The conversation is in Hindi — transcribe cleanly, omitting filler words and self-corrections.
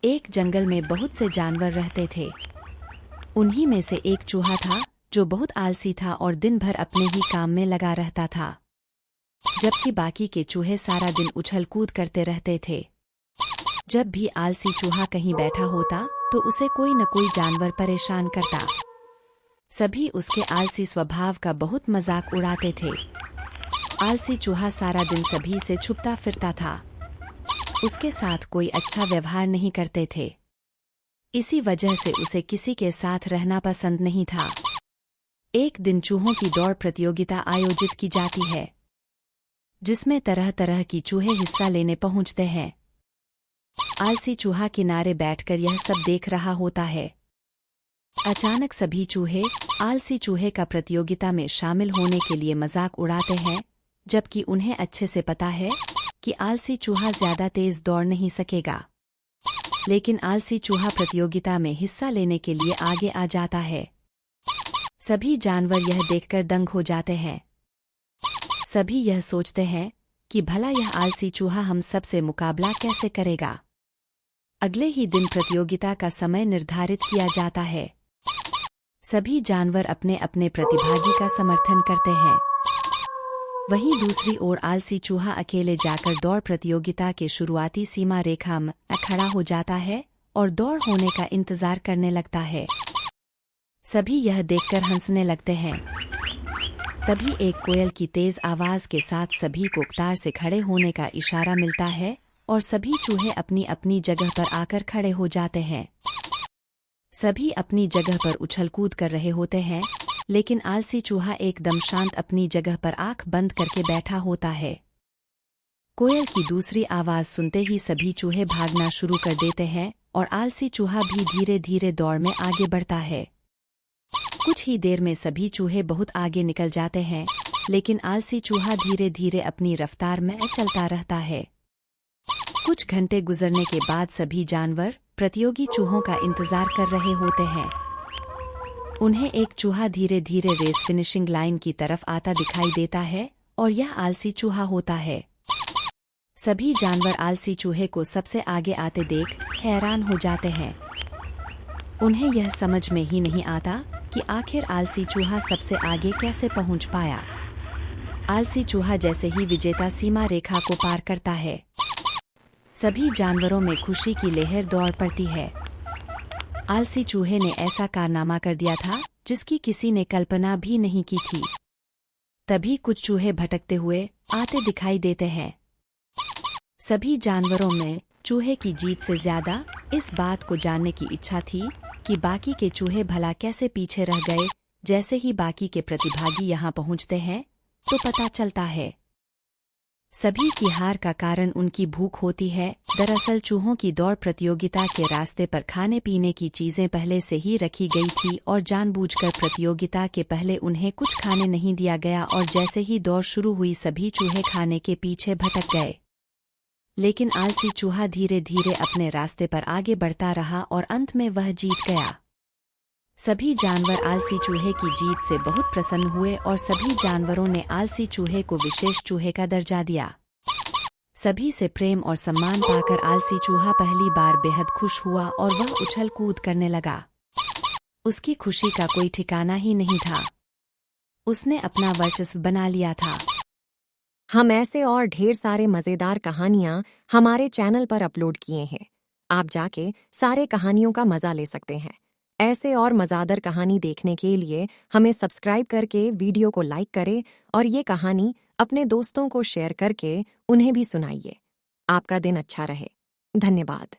एक जंगल में बहुत से जानवर रहते थे। उन्हीं में से एक चूहा था जो बहुत आलसी था और दिन भर अपने ही काम में लगा रहता था, जबकि बाकी के चूहे सारा दिन उछल कूद करते रहते थे। जब भी आलसी चूहा कहीं बैठा होता तो उसे कोई न कोई जानवर परेशान करता। सभी उसके आलसी स्वभाव का बहुत मजाक उड़ाते थे। आलसी चूहा सारा दिन सभी से छुपता फिरता था। उसके साथ कोई अच्छा व्यवहार नहीं करते थे। इसी वजह से उसे किसी के साथ रहना पसंद नहीं था। एक दिन चूहों की दौड़ प्रतियोगिता आयोजित की जाती है, जिसमें तरह तरह की चूहे हिस्सा लेने पहुंचते हैं। आलसी चूहा किनारे बैठकर यह सब देख रहा होता है। अचानक सभी चूहे आलसी चूहे का प्रतियोगिता में शामिल होने के लिए मजाक उड़ाते हैं, जबकि उन्हें अच्छे से पता है कि आलसी चूहा ज्यादा तेज दौड़ नहीं सकेगा। लेकिन आलसी चूहा प्रतियोगिता में हिस्सा लेने के लिए आगे आ जाता है। सभी जानवर यह देखकर दंग हो जाते हैं। सभी यह सोचते हैं कि भला यह आलसी चूहा हम सब से मुकाबला कैसे करेगा। अगले ही दिन प्रतियोगिता का समय निर्धारित किया जाता है। सभी जानवर अपने अपने प्रतिभागी का समर्थन करते हैं। वहीं दूसरी ओर आलसी चूहा अकेले जाकर दौड़ प्रतियोगिता के शुरुआती सीमा रेखा में खड़ा हो जाता है और दौड़ होने का इंतजार करने लगता है। सभी यह देखकर हंसने लगते हैं। तभी एक कोयल की तेज आवाज के साथ सभी को कतार से खड़े होने का इशारा मिलता है और सभी चूहे अपनी अपनी जगह पर आकर खड़े हो जाते हैं। सभी अपनी जगह पर उछल कूद कर रहे होते हैं, लेकिन आलसी चूहा एकदम शांत अपनी जगह पर आंख बंद करके बैठा होता है। कोयल की दूसरी आवाज सुनते ही सभी चूहे भागना शुरू कर देते हैं और आलसी चूहा भी धीरे धीरे दौड़ में आगे बढ़ता है। कुछ ही देर में सभी चूहे बहुत आगे निकल जाते हैं, लेकिन आलसी चूहा धीरे धीरे अपनी रफ्तार में चलता रहता है। कुछ घंटे गुजरने के बाद सभी जानवर प्रतियोगी चूहों का इंतजार कर रहे होते हैं। उन्हें एक चूहा धीरे धीरे रेस फिनिशिंग लाइन की तरफ आता दिखाई देता है और यह आलसी चूहा होता है। सभी जानवर आलसी चूहे को सबसे आगे आते देख हैरान हो जाते हैं। उन्हें यह समझ में ही नहीं आता कि आखिर आलसी चूहा सबसे आगे कैसे पहुंच पाया। आलसी चूहा जैसे ही विजेता सीमा रेखा को पार करता है, सभी जानवरों में खुशी की लहर दौड़ पड़ती है। आलसी चूहे ने ऐसा कारनामा कर दिया था जिसकी किसी ने कल्पना भी नहीं की थी। तभी कुछ चूहे भटकते हुए आते दिखाई देते हैं। सभी जानवरों में चूहे की जीत से ज्यादा इस बात को जानने की इच्छा थी कि बाकी के चूहे भला कैसे पीछे रह गए। जैसे ही बाकी के प्रतिभागी यहाँ पहुँचते हैं तो पता चलता है सभी की हार का कारण उनकी भूख होती है। दरअसल चूहों की दौड़ प्रतियोगिता के रास्ते पर खाने पीने की चीजें पहले से ही रखी गई थी और जानबूझकर प्रतियोगिता के पहले उन्हें कुछ खाने नहीं दिया गया और जैसे ही दौड़ शुरू हुई सभी चूहे खाने के पीछे भटक गए। लेकिन आलसी चूहा धीरे धीरे अपने रास्ते पर आगे बढ़ता रहा और अंत में वह जीत गया। सभी जानवर आलसी चूहे की जीत से बहुत प्रसन्न हुए और सभी जानवरों ने आलसी चूहे को विशेष चूहे का दर्जा दिया। सभी से प्रेम और सम्मान पाकर आलसी चूहा पहली बार बेहद खुश हुआ और वह उछल कूद करने लगा। उसकी खुशी का कोई ठिकाना ही नहीं था। उसने अपना वर्चस्व बना लिया था। हम ऐसे और ढेर सारे मजेदार कहानियां हमारे चैनल पर अपलोड किए हैं। आप जाके सारे कहानियों का मजा ले सकते हैं। ऐसे और मज़ेदार कहानी देखने के लिए हमें सब्सक्राइब करके वीडियो को लाइक करें और ये कहानी अपने दोस्तों को शेयर करके उन्हें भी सुनाइए। आपका दिन अच्छा रहे। धन्यवाद।